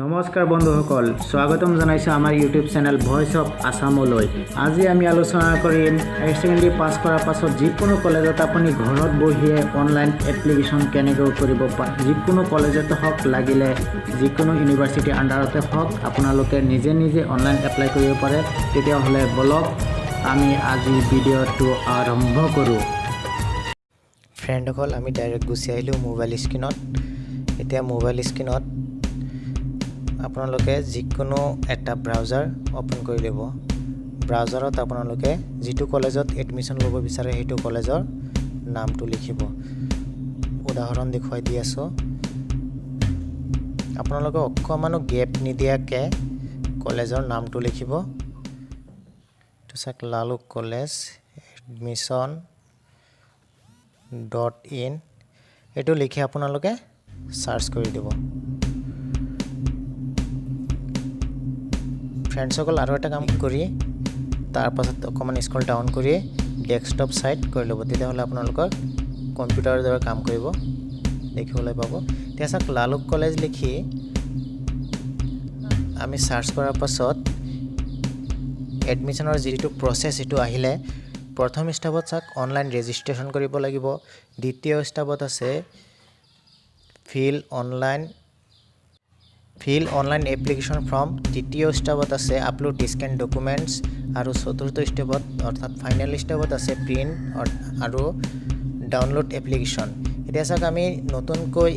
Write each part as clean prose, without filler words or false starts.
নমস্কাৰ বন্ধুসকল, স্বাগতম জনাইছোঁ আমাৰ ইউটিউব চেনেল ভইচ অফ আসামলৈ। আজি আমি আলোচনা কৰিম হায়াৰ ছেকেণ্ডেৰী পাছ কৰাৰ পাছত যিকোনো কলেজত আপুনি ঘৰত বহিয়ে অনলাইন এপ্লিকেশ্যন কেনেকৈ কৰিব পাৰে। যিকোনো কলেজতে হওক, লাগিলে যিকোনো ইউনিভাৰ্চিটিৰ আণ্ডাৰতে হওক, আপোনালোকে নিজে অনলাইন এপ্লাই কৰিব পাৰে। তেতিয়াহ'লে বলক আমি আজি ভিডিঅ'টো আৰম্ভ কৰোঁ। ফ্ৰেণ্ডসকল, আমি ডাইৰেক্ট গুচি আহিলোঁ মোবাইল স্ক্ৰীনত। এতিয়া মোবাইল স্ক্ৰীনত আপোনালোকে যিকোনো এটা ব্ৰাউজাৰ অপেন কৰি ল'ব। ব্ৰাউজাৰত আপোনালোকে যিটো কলেজত এডমিশ্যন ল'ব বিচাৰে সেইটো কলেজৰ নামটো লিখিব। উদাহৰণ দেখুৱাই দি আছোঁ। আপোনালোকে অকণমানো গেপ নিদিয়াকৈ কলেজৰ নামটো লিখিব। এইটো চাওক, লালুক কলেজ admission.in। এইটো লিখি আপোনালোকে চাৰ্চ কৰি দিব। ফ্ৰেণ্ডসকল, আৰু এটা কাম কৰি তাৰ পাছত অকণমান স্ক্ৰল ডাউন কৰি ডেস্কটপ ছাইট কৰি ল'ব। তেতিয়াহ'লে আপোনালোকৰ কম্পিউটাৰৰ দ্বাৰা কাম কৰিব দেখিবলৈ পাব। এতিয়া চাওক, লালুক কলেজ লিখি আমি চাৰ্চ কৰাৰ পাছত এডমিশ্যনৰ যিটো প্ৰচেছ সেইটো আহিলে প্ৰথম ষ্টেপত চাওক অনলাইন ৰেজিষ্ট্ৰেশ্যন কৰিব লাগিব। দ্বিতীয় ষ্টেপত আছে ফিল অনলাইন এপ্লিকেশ্যন ফৰ্ম। তৃতীয় ষ্টেপত আছে আপলোড স্কেন ডকুমেণ্টছ। আৰু চতুৰ্থ ষ্টেপত অৰ্থাৎ ফাইনেল ষ্টেপত আছে প্ৰিণ্ট আৰু ডাউনলোড এপ্লিকেশ্যন। এতিয়া চাওক, আমি নতুনকৈ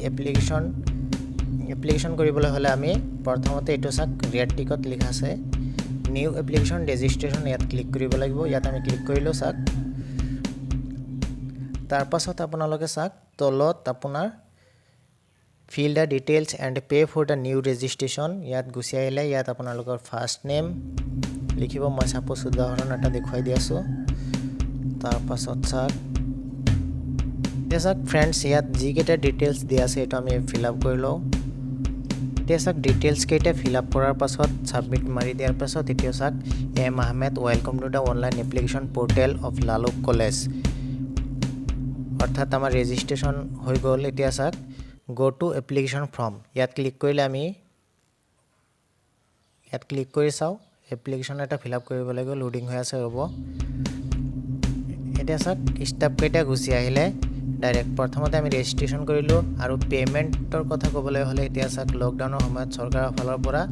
এপ্লিকেশ্যন কৰিবলৈ হ'লে আমি প্ৰথমতে এইটো চাওক ৰেড টিকত লিখা আছে নিউ এপ্লিকেশ্যন ৰেজিষ্ট্ৰেশ্যন, ইয়াত ক্লিক কৰিব লাগিব। ইয়াত আমি ক্লিক কৰিলোঁ চাওক। তাৰপাছত আপোনালোকে চাওক তলত আপোনাৰ fill the details and pay for the new registration, ইয়াত গুচি আহিলে ইয়াত আপোনালোকৰ ফাৰ্ষ্ট নেম লিখিব। মই সাপোজ উদাহৰণ এটা দেখুৱাই দি আছোঁ। তাৰপাছত চাওক, এতিয়া চাওক ফ্ৰেণ্ডছ, ইয়াত যিকেইটা ডিটেইলছ দিয়া আছে এইটো আমি ফিল আপ কৰি লওঁ। এতিয়া চাওক ডিটেইলছকেইটা ফিল আপ কৰাৰ পাছত ছাবমিট মাৰি দিয়াৰ পাছত এতিয়া চাওক M Ahmed, welcome to the online application portal of Laluk College. অৰ্থাৎ আমাৰ ৰেজিষ্ট্ৰেশ্যন হৈ গ'ল। এতিয়া চাওক গো টু এপ্লিকেশ্যন ফৰ্ম, ইয়াত ক্লিক কৰিলে আমি ইয়াত ক্লিক কৰি চাওঁ এপ্লিকেশ্যন এটা ফিল আপ কৰিব লাগিব। লোডিং হৈ আছে, ৰ'ব। এতিয়া চাওক ষ্টেপকেইটা গুচি আহিলে ডাইৰেক্ট প্ৰথমতে আমি ৰেজিষ্ট্ৰেশ্যন কৰিলোঁ। আৰু পে'মেণ্টৰ কথা ক'বলৈ হ'লে এতিয়া চাওক লকডাউনৰ সময়ত চৰকাৰৰ ফালৰ পৰা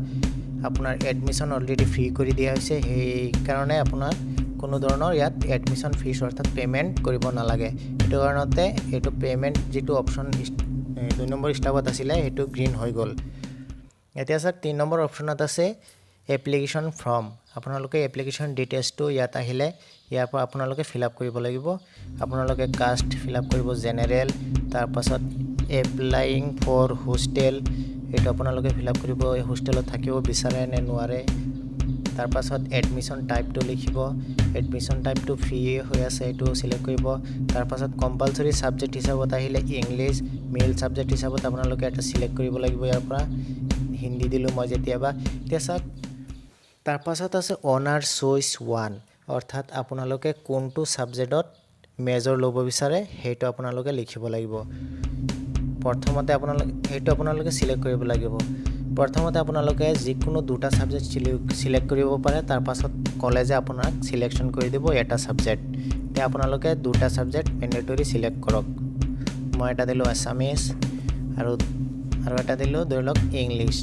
আপোনাৰ এডমিশ্যন অলৰেডি ফ্ৰী কৰি দিয়া হৈছে। সেইকাৰণে আপোনাৰ কোনো ধৰণৰ ইয়াত এডমিশ্যন ফিজ অৰ্থাৎ পে'মেণ্ট কৰিব নালাগে। সেইটো কাৰণতে এইটো পে'মেণ্ট যিটো অপশ্যন 2 নম্বৰ ষ্টেপত আছিলে সেইটো গ্ৰীণ হৈ গ'ল। এতিয়া চাওক 3 নম্বৰ অপশ্যনত আছে এপ্লিকেশ্যন ফৰ্ম। আপোনালোকে এপ্লিকেশ্যন ডিটেইলছটো ইয়াত আহিলে ইয়াৰ পৰা আপোনালোকে ফিল আপ কৰিব লাগিব। আপোনালোকে কাষ্ট ফিল আপ কৰিব, জেনেৰেল। তাৰপাছত এপ্লাইং ফৰ হোষ্টেল, এইটো আপোনালোকে ফিল আপ কৰিব, হোষ্টেলত থাকিব বিচাৰে নে নোৱাৰে। তাৰপাছত এডমিশ্যন টাইপটো লিখিব। এডমিশ্যন টাইপটো ফ্ৰী হৈ আছে এইটো চিলেক্ট কৰিব। তাৰপাছত কম্পালচৰি ছাবজেক্ট হিচাপত আহিলে ইংলিছ, মেইল ছাবজেক্ট হিচাপত আপোনালোকে এটা চিলেক্ট কৰিব লাগিব। ইয়াৰ পৰা হিন্দী দিলোঁ মই যেতিয়াবা। এতিয়া চাওক তাৰপাছত আছে অনাৰ্ছ চইচ 1, অৰ্থাৎ আপোনালোকে কোনটো ছাবজেক্টত মেজৰ ল'ব বিচাৰে সেইটো আপোনালোকে লিখিব লাগিব। প্ৰথমতে আপোনালোকে চিলেক্ট কৰিব লাগিব। প্ৰথমতে আপোনালোকে যিকোনো 2টা ছাবজেক্ট চিলেক্ট কৰিব পাৰে। তাৰপাছত কলেজে আপোনাক চিলেকশ্যন কৰি দিব এটা ছাবজেক্ট। এতিয়া আপোনালোকে 2টা ছাবজেক্ট মেণ্ডেটৰী চিলেক্ট কৰক। মই এটা দিলোঁ আছামিজ আৰু এটা দিলোঁ ধৰি লওক ইংলিছ।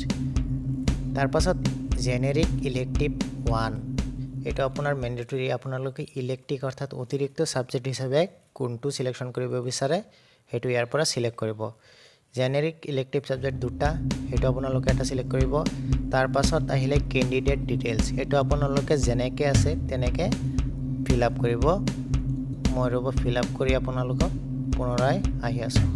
তাৰপাছত জেনেৰিক ইলেক্টিভ 1, এইটো আপোনাৰ মেণ্ডেটৰী। আপোনালোকে ইলেক্টিভ অৰ্থাৎ অতিৰিক্ত ছাবজেক্ট হিচাপে কোনটো চিলেকশ্যন কৰিব বিচাৰে সেইটো ইয়াৰ পৰা চিলেক্ট কৰিব। জেনেৰিক ইলেক্টিভ ছাবজেক্ট 2টা, সেইটো আপোনালোকে এটা চিলেক্ট কৰিব। তাৰপাছত আহিলে কেণ্ডিডেট ডিটেইলছ, এইটো আপোনালোকে যেনেকৈ আছে তেনেকৈ ফিল আপ কৰিব। মই ৰ'ব ফিল আপ কৰি আপোনালোকক পুনৰাই আহি আছোঁ।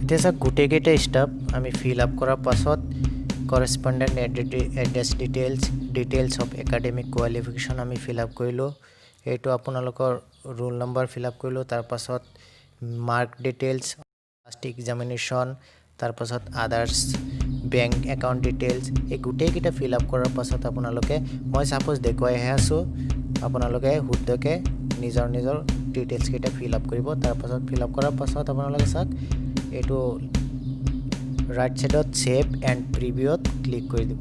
এতিয়া চাওক গোটেইকেইটা ষ্টেপ আমি ফিল আপ কৰাৰ পাছত correspondent address details of academic qualification আমি ফিল আপ কৰিলোঁ। এইটো আপোনালোকৰ ৰোল নম্বৰ ফিল আপ কৰিলোঁ। তাৰপাছত মাৰ্ক ডিটেইলছ, লাষ্ট এক্সামিনেশ্যন, তাৰপাছত আদাৰ্ছ বেংক একাউণ্ট ডিটেইলছ, এই গোটেইকেইটা ফিল আপ কৰাৰ পাছত আপোনালোকে মই ছাপ'জ দেখুৱাইহে আছোঁ, আপোনালোকে শুদ্ধকৈ নিজৰ ডিটেইলছকেইটা ফিল আপ কৰিব তাৰপাছত ফিল আপ কৰাৰ পাছত আপোনালোকে চাওক এইটো ৰাইট সাইডত সেভ এণ্ড প্ৰিভিউত ক্লিক কৰি দিব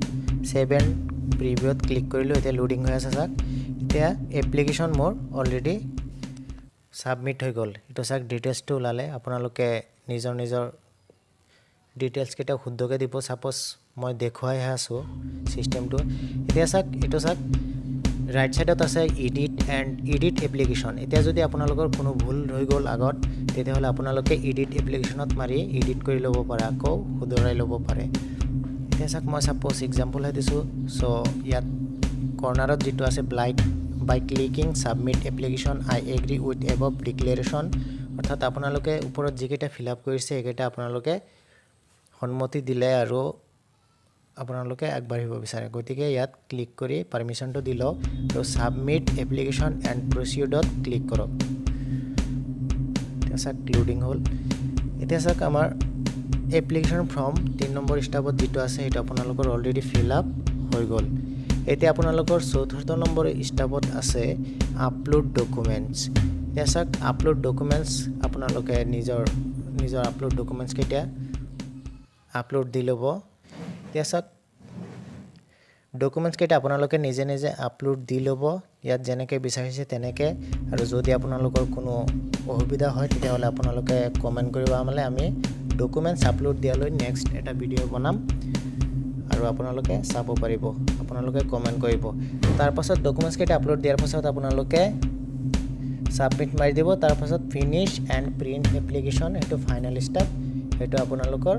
সেভ এণ্ড প্ৰিভিউত ক্লিক কৰিলো এতিয়া লোডিং হৈ আছে চাওক এতিয়া এপ্লিকেশ্যন মোৰ অলৰেডি সাবমিট হৈ গ'ল এটো চাওক ডিটেইলছটো ওলালে আপোনালোকে নিজৰ ডিটেইলছকেইটা শুদ্ধকৈ দিব সাপোজ মই দেখুৱাই আছো সিস্টেমটো এতিয়া চাওক এটো চাওক ৰাইট সাইডত আছে এডিট এপ্লিকেশ্যন এতিয়া যদি আপোনালোকৰ কোনো ভুল হৈ গ'ল আগত তেতিয়াহ'লে আপোনালোকে এডিট এপ্লিকেশ্যনত মাৰি এডিট কৰি ল'ব পাৰে আকৌ শুধৰাই ল'ব পাৰে এতিয়া চাওক মই সাপোজ এক্সাম্পল হে দিছো সো ইয়াত কৰ্নাৰত যেটো আছে by clicking submit application I agree with above declaration অৰ্থাৎ আপোনালোকে ওপৰত যিকেইটা ফিল আপ কৰিছে একেটা আপোনালোকে সন্মতি দিলে আৰু আপোনালোকে আগবাঢ়িব বিচাৰে গতিকে ইয়াত ক্লিক কৰি পাৰমিশনটো দিল আৰু সাবমিট এপ্লিকেশ্যন এণ্ড প্ৰচিডত ক্লিক কৰক এতিয়া চাওক লোডিং হ'ল এতিয়া চাওক আমাৰ এপ্লিকেশ্যন ফৰ্ম 3 নম্বৰ স্টেপত যেটো আছে এটা আপোনালোকৰ অলৰেডি ফিল আপ হৈ গ'ল এতিয়া আপোনালোকৰ 4th নম্বৰ স্টেপত আছে আপলোড ডকুমেন্টস এতিয়া চাওক আপলোড ডকুমেন্টস আপোনালোকে নিজৰ আপলোড ডকুমেন্টস কেইটা আপলোড দি ল'ব এতিয়া চাওক ডকুমেন্টস কেইটা আপোনালোকে নিজে আপলোড দি ল'ব ইয়াত যেনেকৈ বিচাৰিছে তেনেকৈ আৰু যদি আপোনালোকৰ কোনো অসুবিধা হয় তেতিয়াহ'লে আপোনালোকে কমেন্ট কৰিব আমালে আমি ডকুমেন্টস আপলোড দিয়ালৈ নেক্সট এটা ভিডিও বনাম আৰু আপোনালোকে চাব পাৰিব আপোনালোকে কমেন্ট কৰিব তাৰ পাছত ডকুমেন্টস কেইটা আপলোড দিয়াৰ পাছত আপোনালোকে সাবমিট মাৰি দিব তাৰ পাছত ফিনিশ এণ্ড প্ৰিন্ট এপ্লিকেশ্যন এটো ফাইনাল ষ্টেপ এটো আপোনালোকৰ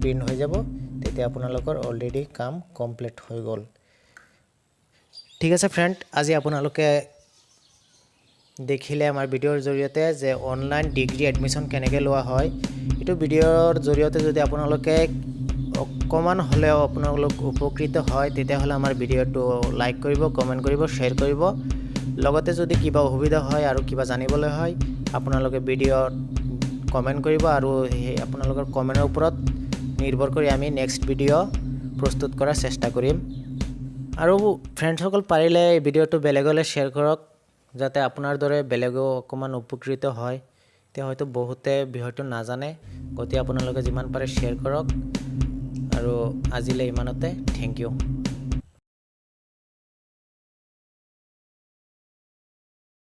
প্ৰিন্ট হৈ যাব তেতিয়া আপোনালোকৰ অলৰেডি কাম কমপ্লিট হৈ গ'ল ঠিক আছে ফ্ৰেন্ড আজি আপোনালোকে দেখিলে আমাৰ ভিডিওৰ জৰিয়তে যে অনলাইন ডিগ্ৰী এডমিশন কেনেকৈ লোৱা হয় এটো ভিডিওৰ জৰিয়তে যদি আপোনালোকে অকমান হলেও আপোনালোক উপকৃত হয় তেতিয়াহ'লে আমাৰ ভিডিওটো লাইক কৰিব কমেন্ট কৰিব শেয়াৰ কৰিব লগতে যদি কিবা অসুবিধা হয় আৰু কিবা জানিবলৈ হয় আপোনালোকে ভিডিওত কমেন্ট কৰিব আৰু আপোনালোকৰ কমেন্টৰ ওপৰত নিৰ্ভৰ কৰি আমি নেক্সট ভিডিও প্ৰস্তুত কৰাৰ চেষ্টা কৰিম আৰু ফ্ৰেণ্ডসকল পাৰিলে এই ভিডিওটো বেলেগলৈ শেয়াৰ কৰক যাতে আপোনাৰ দৰে বেলেগো অকমান উপকৃত হয় তে হয়তো বহুতে বিষয়টো নাজানে গতি আপোনালোকে যিমান পাৰে শেয়াৰ কৰক আৰু আজিলৈ ইমানতে থ্যাংক ইউ